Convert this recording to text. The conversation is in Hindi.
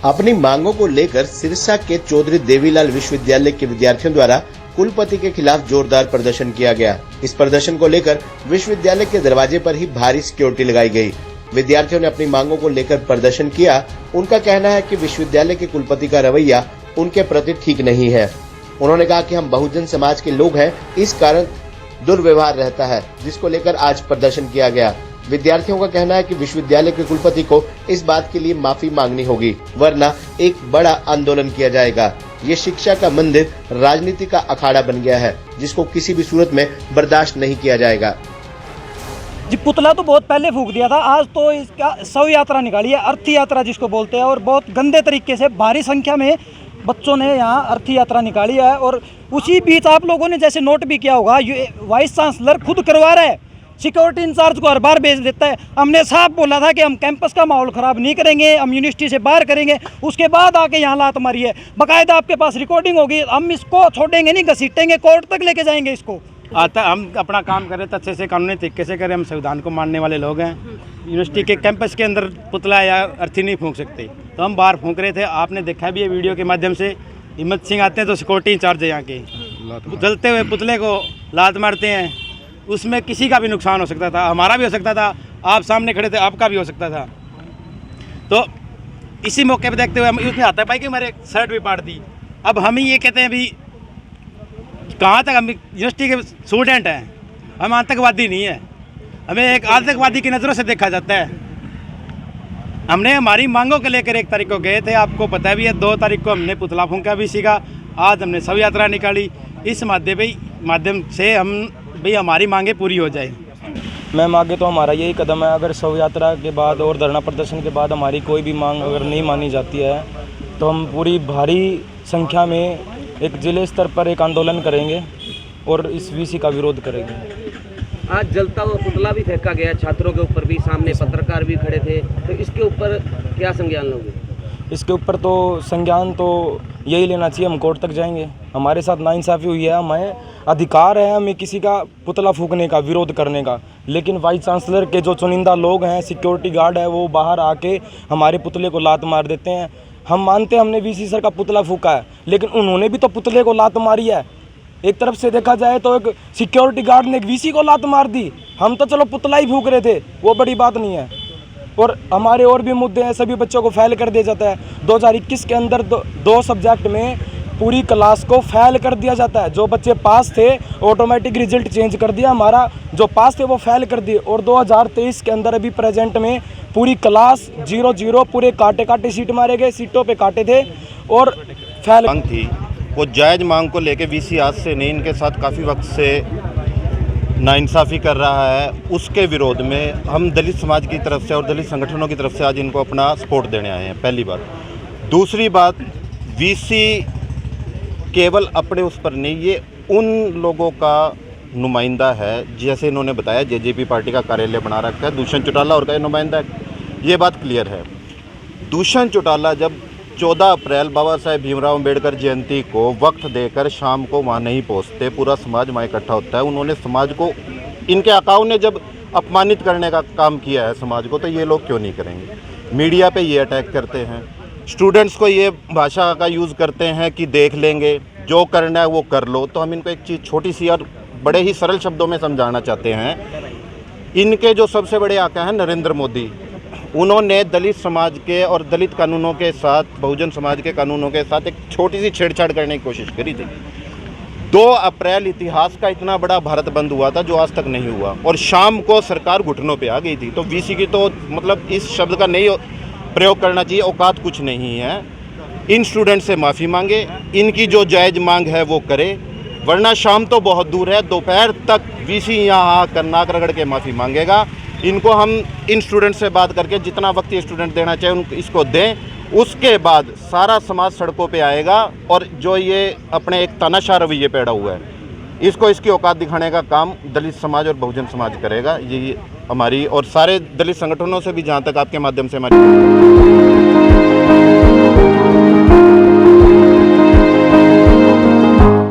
अपनी मांगों को लेकर सिरसा के चौधरी देवीलाल विश्वविद्यालय के विद्यार्थियों द्वारा कुलपति के खिलाफ जोरदार प्रदर्शन किया गया। इस प्रदर्शन को लेकर विश्वविद्यालय के दरवाजे पर ही भारी सिक्योरिटी लगाई गई। विद्यार्थियों ने अपनी मांगों को लेकर प्रदर्शन किया। उनका कहना है कि विश्वविद्यालय के कुलपति का रवैया उनके प्रति ठीक नहीं है। उन्होंने कहा कि हम बहुजन समाज के लोग हैं, इस कारण दुर्व्यवहार रहता है, जिसको लेकर आज प्रदर्शन किया गया। विद्यार्थियों का कहना है कि विश्वविद्यालय के कुलपति को इस बात के लिए माफी मांगनी होगी, वरना एक बड़ा आंदोलन किया जाएगा। ये शिक्षा का मंदिर राजनीति का अखाड़ा बन गया है, जिसको किसी भी सूरत में बर्दाश्त नहीं किया जाएगा। जी, पुतला तो बहुत पहले फूंक दिया था, आज तो इसका शव यात्रा निकाली है, अर्थी यात्रा जिसको बोलते हैं, और बहुत गंदे तरीके से भारी संख्या में बच्चों ने यहाँ अर्थी यात्रा निकाली है। और उसी बीच आप लोगों ने जैसे नोट भी किया होगा, वाइस चांसलर खुद करवा रहा है, सिक्योरिटी इंचार्ज को हर बार भेज देता है। हमने साफ बोला था कि हम कैंपस का माहौल ख़राब नहीं करेंगे, हम यूनिवर्सिटी से बाहर करेंगे, उसके बाद आके यहाँ लात मारी है। बाकायदा आपके पास रिकॉर्डिंग होगी, हम इसको छोड़ेंगे नहीं, घसीटेंगे, कोर्ट तक लेके जाएंगे इसको। आता हम अपना काम करें तो अच्छे से कानूनी तरीके से करें। हम संविधान को मानने वाले लोग हैं। यूनिवर्सिटी के कैंपस के अंदर पुतला या अर्थी नहीं फूंक सकते, तो हम बाहर फूंक रहे थे। आपने देखा भी है वीडियो के माध्यम से। हिम्मत सिंह आते हैं तो सिक्योरिटी इंचार्ज है यहाँ के, जलते हुए पुतले को लात मारते हैं। उसमें किसी का भी नुकसान हो सकता था, हमारा भी हो सकता था, आप सामने खड़े थे आपका भी हो सकता था। तो इसी मौके पर देखते हुए हम उसमें हाथापाई कि हमारे शर्ट भी पाड़ दी। अब हम ही ये कहते हैं भी कहाँ तक हम यूनिवर्सिटी के स्टूडेंट हैं, हम आतंकवादी नहीं है, हमें एक आतंकवादी की नज़रों से देखा जाता है। हमने हमारी मांगों को लेकर 1 तारीख को गए थे, आपको पता भी है। 2 तारीख को हमने पुतला फूंका भी सीखा, आज हमने शव यात्रा निकाली। इस माध्यम से हम भाई हमारी मांगे पूरी हो जाए। मैम, आगे तो हमारा यही कदम है, अगर शव यात्रा के बाद और धरना प्रदर्शन के बाद हमारी कोई भी मांग अगर नहीं मानी जाती है तो हम पूरी भारी संख्या में एक जिले स्तर पर एक आंदोलन करेंगे और इस वीसी का विरोध करेंगे। आज जलता हुआ पुतला भी फेंका गया, छात्रों के ऊपर भी, सामने पत्रकार भी खड़े थे, तो इसके ऊपर क्या संज्ञान लोगे? इसके ऊपर तो संज्ञान तो यही लेना चाहिए, हम कोर्ट तक जाएंगे। हमारे साथ नाइंसाफ़ी हुई है, हमें अधिकार है हमें किसी का पुतला फूंकने का, विरोध करने का, लेकिन वाइस चांसलर के जो चुनिंदा लोग हैं, सिक्योरिटी गार्ड है, वो बाहर आके हमारे पुतले को लात मार देते हैं। हम मानते हैं हमने वीसी सर का पुतला फूंका है, लेकिन उन्होंने भी तो पुतले को लात मारी है। एक तरफ से देखा जाए तो एक सिक्योरिटी गार्ड ने एक वीसी को लात मार दी, हम तो चलो पुतला ही फूंक रहे थे, वो बड़ी बात नहीं है। और हमारे और भी मुद्दे हैं, सभी बच्चों को फेल कर दिया जाता है। 2021 के अंदर 2 सब्जेक्ट में पूरी क्लास को फेल कर दिया जाता है। जो बच्चे पास थे ऑटोमेटिक रिजल्ट चेंज कर दिया, हमारा जो पास थे वो फेल कर दिए। और 2023 के अंदर अभी प्रेजेंट में पूरी क्लास 0-0 पूरे काटे सीट मारे गए, सीटों पे काटे थे और फेल मांग थी। वो जायज़ मांग को लेके वीसी आज से नहीं, इनके साथ काफ़ी वक्त से नाइंसाफ़ी कर रहा है। उसके विरोध में हम दलित समाज की तरफ से और दलित संगठनों की तरफ से आज इनको अपना सपोर्ट देने आए हैं, पहली बात। दूसरी बात, वीसी केवल अपने उस पर नहीं, ये उन लोगों का नुमाइंदा है, जैसे इन्होंने बताया जेजेपी पार्टी का कार्यालय बना रखा है, दुष्यंत चौटाला और का नुमाइंदा है। ये बात क्लियर है। दुष्यंत चौटाला जब 14 अप्रैल बाबा साहेब भीमराव अम्बेडकर जयंती को वक्त देकर शाम को वहाँ नहीं पहुँचते, पूरा समाज वहाँ इकट्ठा होता है। उन्होंने समाज को, इनके आकाओं ने जब अपमानित करने का काम किया है समाज को, तो ये लोग क्यों नहीं करेंगे? मीडिया पे ये अटैक करते हैं, स्टूडेंट्स को ये भाषा का यूज़ करते हैं कि देख लेंगे, जो करना है वो कर लो। तो हम इनको एक चीज़ छोटी सी और बड़े ही सरल शब्दों में समझाना चाहते हैं। इनके जो सबसे बड़े आका हैं नरेंद्र मोदी, उन्होंने दलित समाज के और दलित कानूनों के साथ, बहुजन समाज के कानूनों के साथ एक छोटी सी छेड़छाड़ करने की कोशिश करी थी। 2 अप्रैल इतिहास का इतना बड़ा भारत बंद हुआ था जो आज तक नहीं हुआ, और शाम को सरकार घुटनों पे आ गई थी। तो वीसी की तो मतलब इस शब्द का नहीं प्रयोग करना चाहिए, औकात कुछ नहीं है। इन स्टूडेंट से माफ़ी मांगे, इनकी जो जायज़ मांग है वो करे, वरना शाम तो बहुत दूर है, दोपहर तक वीसी यहाँ आकर नाक रगड़ के माफ़ी मांगेगा। इनको हम इन स्टूडेंट से बात करके जितना वक्त ये स्टूडेंट देना चाहिए उनको इसको दें, उसके बाद सारा समाज सड़कों पे आएगा। और जो ये अपने एक तानाशाह रवैये पैदा हुआ है, इसको इसकी औकात दिखाने का काम दलित समाज और बहुजन समाज करेगा। यही हमारी और सारे दलित संगठनों से भी, जहाँ तक आपके माध्यम से हमारी